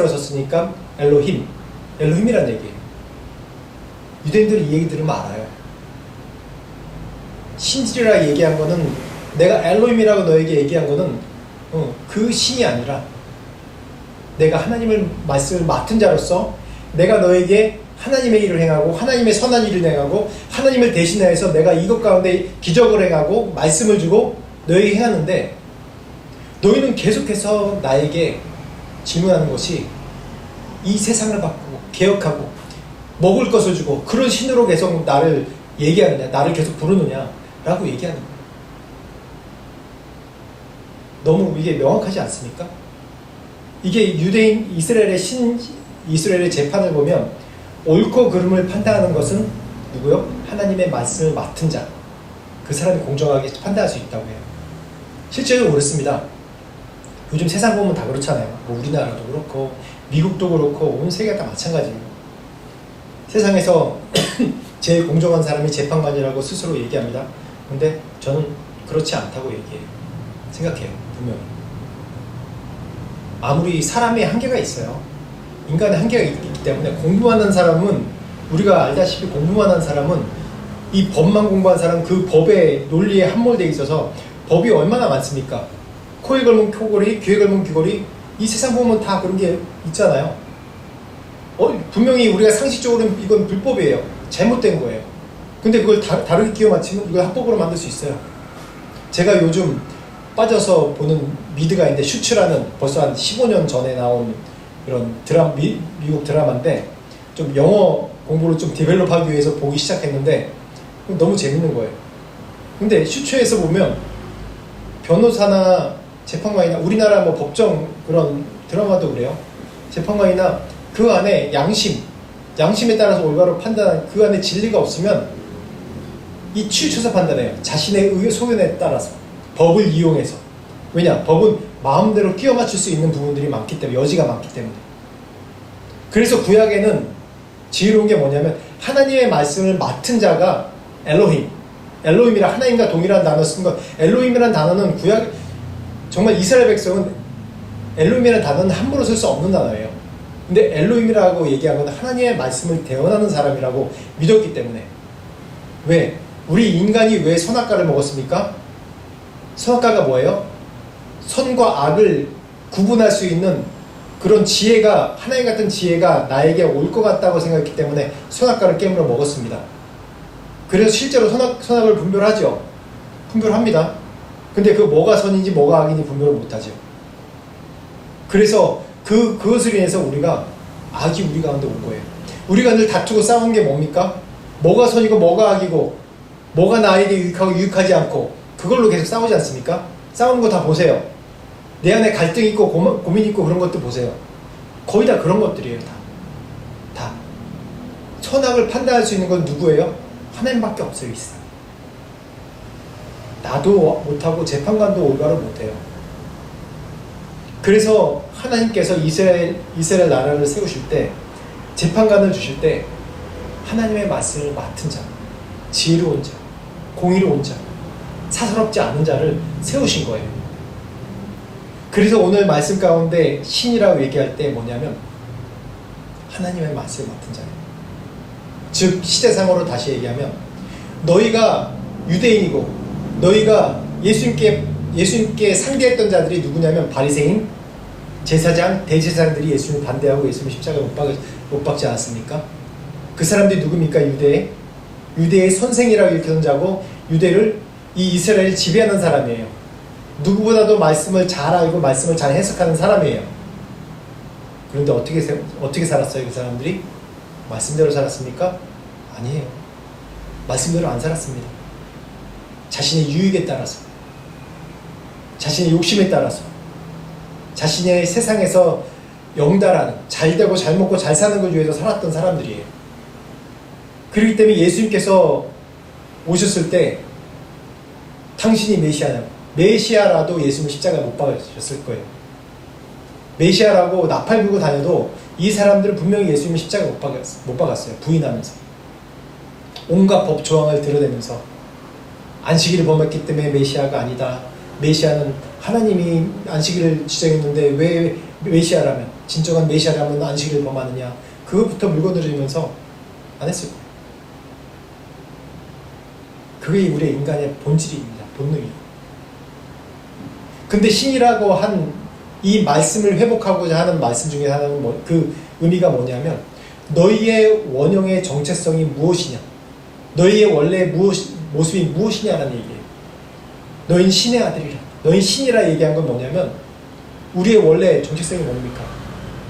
썼으니까 엘로힘. 엘로힘이라는 얘기예요. 유대인들이 이 얘기 들으면 알아요. 신들이라 얘기한 거는, 내가 엘로힘이라고 너에게 얘기한 거는 그 신이 아니라 내가 하나님의 말씀을 맡은 자로서 내가 너에게 하나님의 일을 행하고 하나님의 선한 일을 행하고 하나님을 대신하여서 내가 이것 가운데 기적을 행하고 말씀을 주고 너에게 행하는데, 너희는 계속해서 나에게 질문하는 것이 이 세상을 바꾸고 개혁하고 먹을 것을 주고 그런 신으로 계속 나를 얘기하느냐, 나를 계속 부르느냐 라고 얘기하는 거예요. 너무 이게 명확하지 않습니까? 이게 유대인 이스라엘의 재판을 보면 옳고 그름을 판단하는 것은 누구요? 하나님의 말씀을 맡은 자, 그 사람이 공정하게 판단할 수 있다고 해요. 실제로 그렇습니다. 요즘 세상 보면 다 그렇잖아요. 뭐 우리나라도 그렇고 미국도 그렇고 온 세계가 다 마찬가지예요. 세상에서 제일 공정한 사람이 재판관이라고 스스로 얘기합니다. 근데 저는 그렇지 않다고 생각해요. 분명히. 아무리 사람의 한계가 있어요. 인간의 한계가 있기 때문에, 공부하는 사람은, 우리가 알다시피 공부만 한 사람은, 이 법만 공부한 사람은 그 법의 논리에 함몰되어 있어서 법이 얼마나 많습니까? 코에 걸면 코걸이, 귀에 걸면 귀걸이, 이 세상 보면 다 그런 게 있잖아요. 분명히 우리가 상식적으로는 이건 불법이에요. 잘못된 거예요. 근데 그걸 다르게 끼워 맞추면 이걸 합법으로 만들 수 있어요. 제가 요즘 빠져서 보는 미드가 있는데, 슈츠라는 벌써 한 15년 전에 나온 그런 미국 드라마인데, 좀 영어 공부를 좀 디벨롭하기 위해서 보기 시작했는데 너무 재밌는 거예요. 근데 슈츠에서 보면 변호사나 재판관이나, 우리나라 뭐 법정 그런 드라마도 그래요. 재판관이나 그 안에 양심에 따라서 올바로 판단한, 그 안에 진리가 없으면 이 치우쳐서 판단해요. 자신의 소견에 따라서, 법을 이용해서. 왜냐? 법은 마음대로 끼워 맞출 수 있는 부분들이 많기 때문에, 여지가 많기 때문에. 그래서 구약에는 지혜로운 게 뭐냐면, 하나님의 말씀을 맡은 자가 엘로힘이라 하나님과 동일한 단어 쓴 거. 엘로힘이라는 단어는 구약, 정말 이스라엘 백성은 엘로힘이라는 단어는 함부로 쓸 수 없는 단어예요. 근데 엘로힘이라고 얘기한 건 하나님의 말씀을 대언하는 사람이라고 믿었기 때문에. 왜? 우리 인간이 왜 선악과를 먹었습니까? 선악과가 뭐예요? 선과 악을 구분할 수 있는 그런 지혜가, 하나님 같은 지혜가 나에게 올 것 같다고 생각했기 때문에 선악과를 깨물어 먹었습니다. 그래서 실제로 선악을 분별하죠. 분별합니다. 근데 그 뭐가 선인지 뭐가 악인지 분별을 못하죠. 그래서 그것을 인해서 악이 우리 가운데 온 거예요. 우리가 늘 다투고 싸우는 게 뭡니까? 뭐가 선이고 뭐가 악이고 뭐가 나에게 유익하고 유익하지 않고, 그걸로 계속 싸우지 않습니까? 싸우는 거 다 보세요. 내 안에 갈등 있고 고민 있고 그런 것도 보세요. 거의 다 그런 것들이에요. 다. 선악을 판단할 수 있는 건 누구예요? 하나님밖에 없어요. 있어요. 나도 못하고 재판관도 올바로 못해요. 그래서 하나님께서 이스라엘 나라를 세우실 때, 재판관을 주실 때 하나님의 말씀을 맡은 자, 지혜로운 자, 공의로운 자, 사사롭지 않은 자를 세우신 거예요. 그래서 오늘 말씀 가운데 신이라고 얘기할 때 뭐냐면 하나님의 말씀을 맡은 자예요. 즉 시대상으로 다시 얘기하면, 너희가 유대인이고 너희가 예수님께 상대했던 자들이 누구냐면 바리새인, 제사장, 대제사장들이 예수님을 반대하고 예수님 십자가에 못 박지 않았습니까? 그 사람들이 누굽니까? 유대의 선생이라고 일컫는 자고, 유대를, 이 이스라엘을 지배하는 사람이에요. 누구보다도 말씀을 잘 알고 말씀을 잘 해석하는 사람이에요. 그런데 어떻게 살았어요? 그 사람들이? 말씀대로 살았습니까? 아니에요. 말씀대로 안 살았습니다. 자신의 유익에 따라서, 자신의 욕심에 따라서, 자신의 세상에서 영달하는, 잘 되고 잘 먹고 잘 사는 걸 위해서 살았던 사람들이에요. 그렇기 때문에 예수님께서 오셨을 때 당신이 메시아냐고, 메시아라도 예수님 십자가에 못 박으셨을 거예요. 메시아라고 나팔 불고 다녀도 이 사람들은 분명히 예수님 십자가에 못 박았어요. 부인하면서 온갖 법 조항을 드러내면서 안식일을 범했기 때문에 메시아가 아니다. 메시아는 하나님이 안식일을 지정했는데 왜 메시아라면, 진정한 메시아라면 안식일을 범하느냐, 그것부터 물건들이면서 안 했을 거예요. 그게 우리의 인간의 본질입니다. 본능이에요. 근데 신이라고 한 이 말씀을 회복하고자 하는 말씀 중에 하나는 그 의미가 뭐냐면, 너희의 원형의 정체성이 무엇이냐, 너희의 원래 모습이 무엇이냐라는 얘기예요. 너희는 신의 아들이라. 너희 신이라 얘기한 건 뭐냐면, 우리의 원래 정체성이 뭡니까?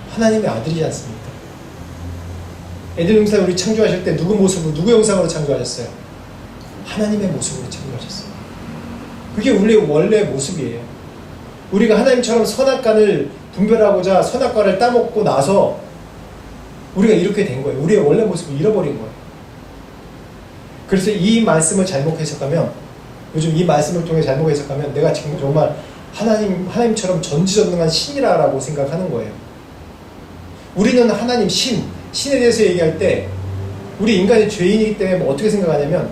하나님의 아들이지 않습니까? 에덴 동산 우리 창조하실 때 누구 모습으로, 누구 형상으로 창조하셨어요? 하나님의 모습으로 창조하셨어요. 그게 우리의 원래 모습이에요. 우리가 하나님처럼 선악간을 분별하고자 선악과를 따먹고 나서 우리가 이렇게 된 거예요. 우리의 원래 모습을 잃어버린 거예요. 그래서 이 말씀을 잘못 해석하면, 요즘 이 말씀을 통해 잘못 해석하면 내가 지금 정말 하나님처럼 전지전능한 신이라고 생각하는 거예요. 우리는 하나님, 신에 대해서 얘기할 때 우리 인간이 죄인이기 때문에 어떻게 생각하냐면,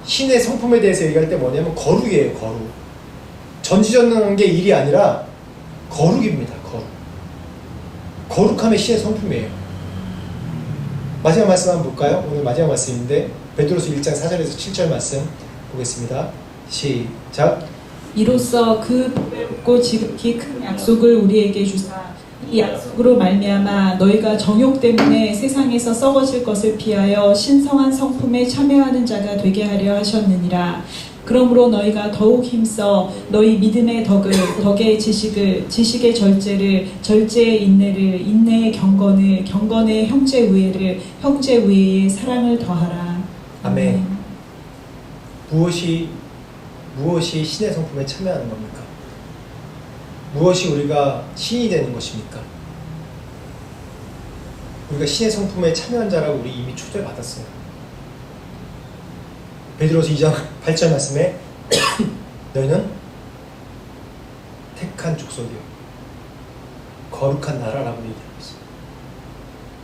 신의 성품에 대해서 얘기할 때 뭐냐면 거룩이에요. 거룩. 전지전능한 게 일이 아니라 거룩입니다. 거룩함의 신의 성품이에요. 마지막 말씀 한번 볼까요? 오늘 마지막 말씀인데 베드로서 1장 4절에서 7절 말씀 보겠습니다. 시작. 이로써 그 보배롭고 지극히 큰 약속을 우리에게 주사 이 약속으로 말미암아 너희가 정욕 때문에 세상에서 썩어질 것을 피하여 신성한 성품에 참여하는 자가 되게 하려 하셨느니라. 그러므로 너희가 더욱 힘써 너희 믿음의 덕의 지식을, 지식의 절제를, 절제의 인내를, 인내의 경건을, 경건의 형제 우애를, 형제 우애의 사랑을 더하라. 아멘. 무엇이 신의 성품에 참여하는 겁니까? 무엇이 우리가 신이 되는 것입니까? 우리가 신의 성품에 참여한 자라고 우리 이미 초대받았어요. 베드로서 2장 8절 말씀에 너희는 택한 족속이요 거룩한 나라라고 얘기하고 있어요.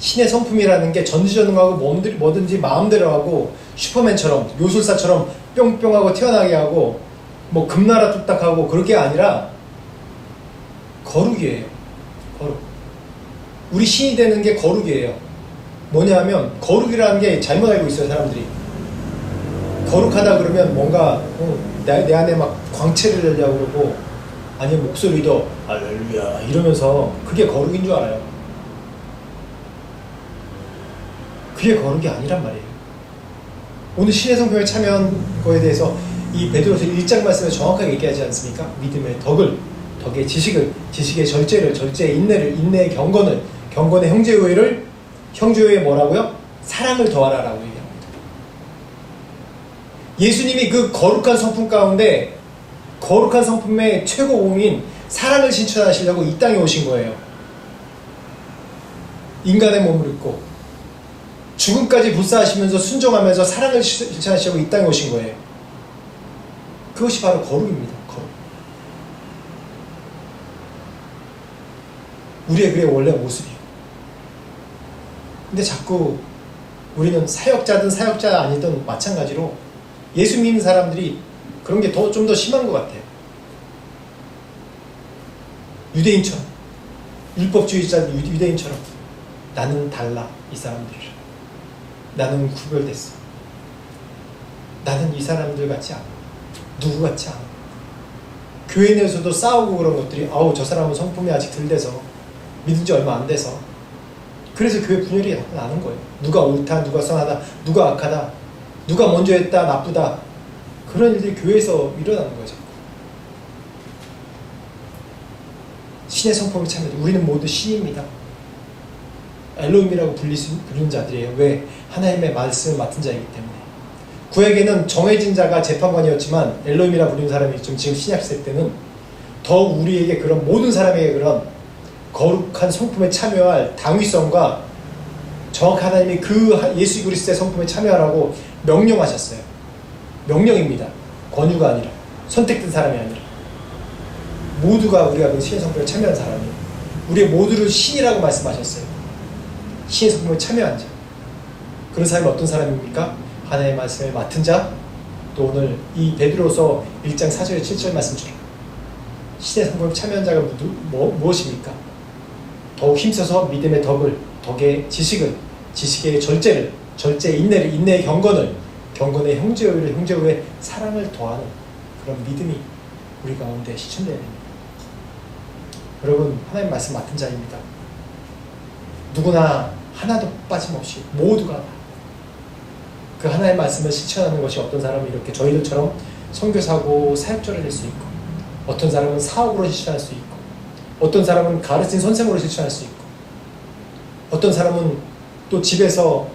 신의 성품이라는 게 전지전능하고 뭐든지 마음대로 하고 슈퍼맨처럼, 요술사처럼 뿅뿅하고 튀어나게 하고 뭐 금나라 뚝딱하고 그럴 게 아니라 거룩이에요. 거룩. 우리 신이 되는 게 거룩이에요. 뭐냐면 거룩이라는 게 잘못 알고 있어요. 사람들이 거룩하다 그러면 뭔가 내 안에 막 광채를 내려고 그러고, 아니면 목소리도 할렐루야 이러면서 그게 거룩인 줄 알아요. 그게 거룩이 아니란 말이에요. 오늘 신의 성품에 참여한 거에 대해서 이 베드로서 1장 말씀에 정확하게 얘기하지 않습니까? 믿음의 덕의 지식을, 지식의 절제를, 절제의 인내를, 인내의 경건을, 경건의 형제우애를, 형제우애 뭐라고요? 사랑을 더하라라고 얘기합니다. 예수님이 그 거룩한 성품 가운데 거룩한 성품의 최고봉인 사랑을 실천하시려고 이 땅에 오신 거예요. 인간의 몸을 입고 죽음까지 불사하시면서 순종하면서 사랑을 실천하시려고 이 땅에 오신 거예요. 그것이 바로 거룩입니다. 거룩. 우리의 그의 원래 모습이에요. 근데 자꾸 우리는 사역자든 사역자 아니든 마찬가지로 예수 믿는 사람들이 그런 게 좀 더 심한 것 같아요. 유대인처럼, 율법주의자 유대인처럼 나는 달라, 이 사람들이랑. 나는 구별됐어. 나는 이 사람들 같지 않아. 누구 같지 않아. 교회 내에서도 싸우고 그런 것들이, 저 사람은 성품이 아직 덜 돼서, 믿은 지 얼마 안 돼서. 그래서 교회 분열이 나는 거예요. 누가 옳다, 누가 선하다, 누가 악하다, 누가 먼저 했다, 나쁘다. 그런 일들이 교회에서 일어나는 거죠. 신의 성품을 참여해. 우리는 모두 신입니다. 엘로힘이라고 부르는 자들이에요. 왜? 하나님의 말씀을 맡은 자이기 때문에. 구약에는 정해진 자가 재판관이었지만 엘로힘이라 부르는 사람이 지금 신약시대 때는 더욱 우리에게 그런 모든 사람에게 그런 거룩한 성품에 참여할 당위성과 정확한 하나님이 그 예수 그리스도의 성품에 참여하라고 명령하셨어요. 명령입니다. 권유가 아니라 선택된 사람이 아니라 모두가 우리가 그 신의 성품에 참여한 사람이에요. 우리 모두를 신이라고 말씀하셨어요. 신의 성품에 참여한 자. 그런 사람이 어떤 사람입니까? 하나님의 말씀을 맡은 자. 또 오늘 이 베드로서 1장 4절 7절 말씀처럼 신의 성품에 참여한 자가 무엇입니까? 더욱 힘써서 믿음의 덕의 지식의 절제의 인내의 경건의 형제의 사랑을 더하는 그런 믿음이 우리 가운데 실천되어야 됩니다. 여러분, 하나님 말씀 맡은 자입니다. 누구나 하나도 빠짐없이 모두가 그 하나님의 말씀을 실천하는 것이 어떤 사람은 이렇게 저희들처럼 선교사고 사역자를 될 수 있고, 어떤 사람은 사업으로 실천할 수 있고, 어떤 사람은 가르친 선생으로 실천할 수 있고, 어떤 사람은 또 집에서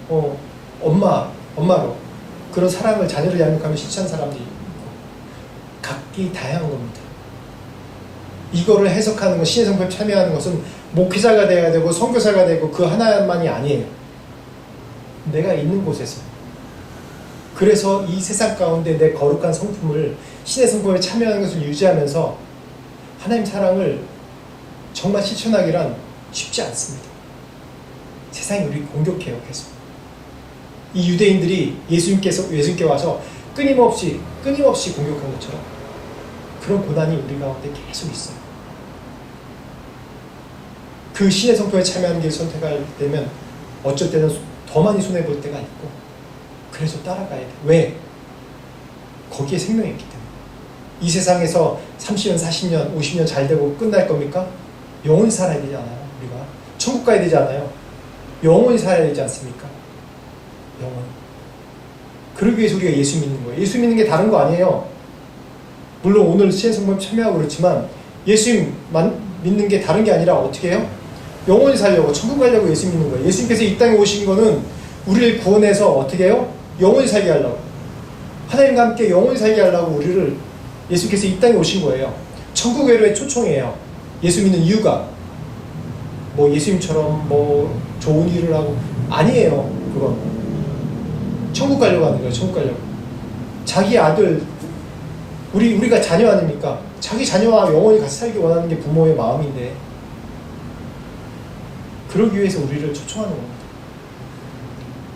엄마로 그런 사랑을 자녀를 양육하며 실천하는 사람들이 있고, 각기 다양한 겁니다. 이거를 해석하는 것, 신의 성품에 참여하는 것은 목회자가 돼야 되고 선교사가 되고 그 하나만이 아니에요. 내가 있는 곳에서, 그래서 이 세상 가운데 내 거룩한 성품을, 신의 성품에 참여하는 것을 유지하면서 하나님 사랑을 정말 실천하기란 쉽지 않습니다. 세상이 우리 공격해요. 계속 이 유대인들이 예수님께 와서 끊임없이 공격한 것처럼 그런 고난이 우리 가운데 계속 있어요. 그 신의 성품에 참여하는 길을 선택할 때면 어쩔 때는 더 많이 손해볼 때가 있고, 그래서 따라가야 돼. 왜? 거기에 생명이 있기 때문에. 이 세상에서 30년, 40년, 50년 잘 되고 끝날 겁니까? 영원히 살아야 되지 않아요? 우리가 천국 가야 되지 않아요? 영원히 살아야 되지 않습니까? 영원히. 그러기 위해서 우리가 예수 믿는 거예요. 예수 믿는 게 다른 거 아니에요. 물론 오늘 신의 성품에 참여하고 그렇지만 예수 믿는 게 다른 게 아니라 어떻게 해요? 영원히 살려고, 천국 가려고 예수 믿는 거예요. 예수님께서 이 땅에 오신 거는 우리를 구원해서 어떻게 해요? 영원히 살게 하려고, 하나님과 함께 영원히 살게 하려고 우리를 예수께서 이 땅에 오신 거예요. 천국회로의 초청이에요. 예수 믿는 이유가 예수님처럼 좋은 일을 하고 아니에요. 그건 천국 가려고 하는 거예요. 천국 가려고. 자기 아들, 우리가 자녀 아닙니까? 자기 자녀와 영원히 같이 살기 원하는 게 부모의 마음인데, 그러기 위해서 우리를 초청하는 겁니다.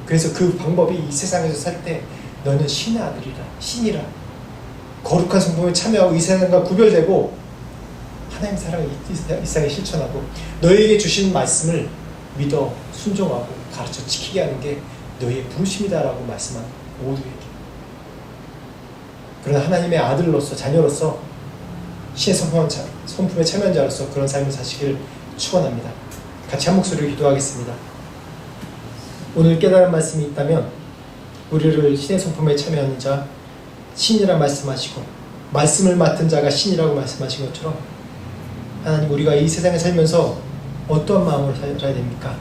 그래서 그 방법이 이 세상에서 살 때 너는 신의 아들이라, 신이라, 거룩한 성품에 참여하고 이 세상과 구별되고 하나님 사랑을 이 세상에 실천하고 너희에게 주신 말씀을 믿어 순종하고 가르쳐 지키게 하는 게 너희의 부르심이다라고 말씀한 모두에게. 그러나 하나님의 아들로서, 자녀로서 신의 성품에 참여한 자로서 그런 삶을 사시길 축원합니다. 같이 한 목소리로 기도하겠습니다. 오늘 깨달은 말씀이 있다면 우리를 신의 성품에 참여하는 자, 신이라 말씀하시고 말씀을 맡은 자가 신이라고 말씀하신 것처럼 하나님, 우리가 이 세상에 살면서 어떠한 마음으로 살아야 됩니까?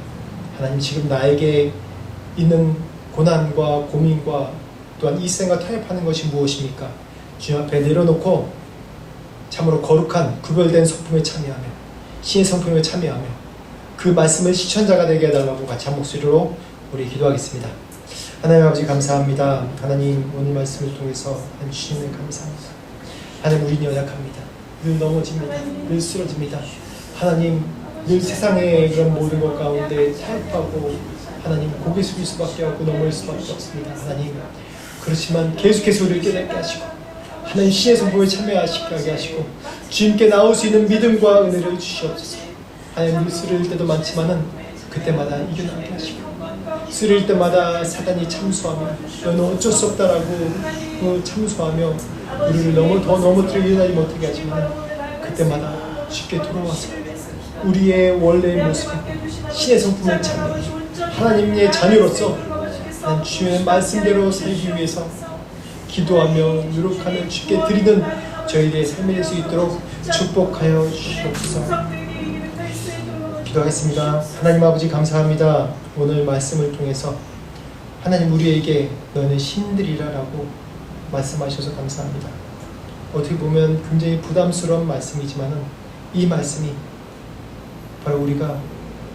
하나님, 지금 나에게 있는 고난과 고민과 또한 이 세상과 타협하는 것이 무엇입니까? 주님 앞에 내려놓고 참으로 거룩한 구별된 성품에 참여하며 신의 성품에 참여하며 그 말씀을 실천자가 되게 해달라고 같이 한 목소리로 우리 기도하겠습니다. 하나님 아버지, 감사합니다. 하나님, 오늘 말씀을 통해서 하나님 주시는 감사합니다. 하나님, 우리는 연약합니다. 늘 넘어집니다. 늘 쓰러집니다. 하나님, 늘 세상의 그런 모든 것 가운데 타협하고 하나님 고개 숙일 수밖에 없고 넘어질 수밖에 없습니다. 하나님, 그렇지만 계속해서 우리를 깨닫게 하시고 하나님 신의 성품에 참여하시게 하시고 주님께 나올 수 있는 믿음과 은혜를 주시옵소서. 하나님, 늘 쓰러질 때도 많지만은 그때마다 이겨나게 하시고 쓰러질 때마다 사단이 참수하며 너는 어쩔 수 없다라고 참수하며 우리를 더 넘어뜨리게 하지 못하게 하지만 그때마다 쉽게 돌아와서 우리의 원래의 모습, 신의 성품에 참여, 하나님의 자녀로서 하나님 주의 말씀대로 살기 위해서 기도하며 노력하며 주께 드리는 저희들의 삶이 될 수 있도록 축복하여 주시옵소서. 기도하겠습니다. 하나님 아버지 감사합니다. 오늘 말씀을 통해서 하나님 우리에게 너는 신들이라라고 말씀하셔서 감사합니다. 어떻게 보면 굉장히 부담스러운 말씀이지만은 이 말씀이 바로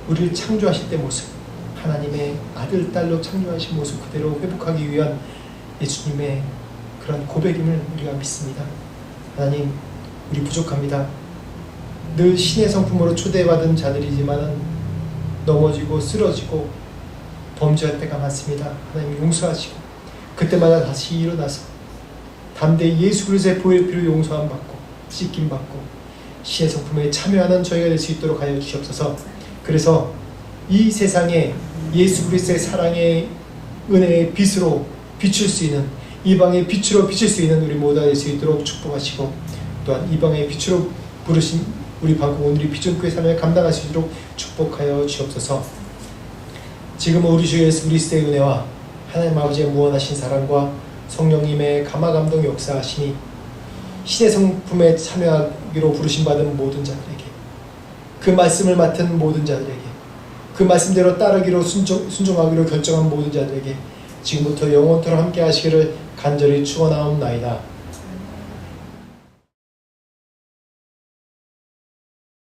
우리를 창조하실 때 모습, 하나님의 아들, 딸로 창조하신 모습 그대로 회복하기 위한 예수님의 그런 고백임을 우리가 믿습니다. 하나님, 우리 부족합니다. 늘 신의 성품으로 초대받은 자들이지만은 넘어지고 쓰러지고 범죄할 때가 많습니다. 하나님 용서하시고 그때마다 다시 일어나서 담대히 예수 그리스도의 보혈 피로 용서함 받고 씻김 받고 신의 성품에 참여하는 저희가 될 수 있도록 하여 주시옵소서. 그래서 이 세상에 예수 그리스도의 사랑의 은혜의 빛으로 비출 수 있는, 이방의 빛으로 비칠 수 있는 우리 모두가 될 수 있도록 축복하시고, 또한 이방의 빛으로 부르신 우리 방금 오늘이 비전교회 삶을 감당할 수 있도록 축복하여 주옵소서. 지금은 우리 주 예수 그리스도의 은혜와 하나님 아버지의 무한하신 사랑과 성령님의 감화감동 역사하시니 신의 성품에 참여하기로 부르심받은 모든 자들에게, 그 말씀을 맡은 모든 자들에게, 그 말씀대로 따르기로 순종하기로 결정한 모든 자들에게 지금부터 영원토록 함께 하시기를 간절히 축원하옵나이다.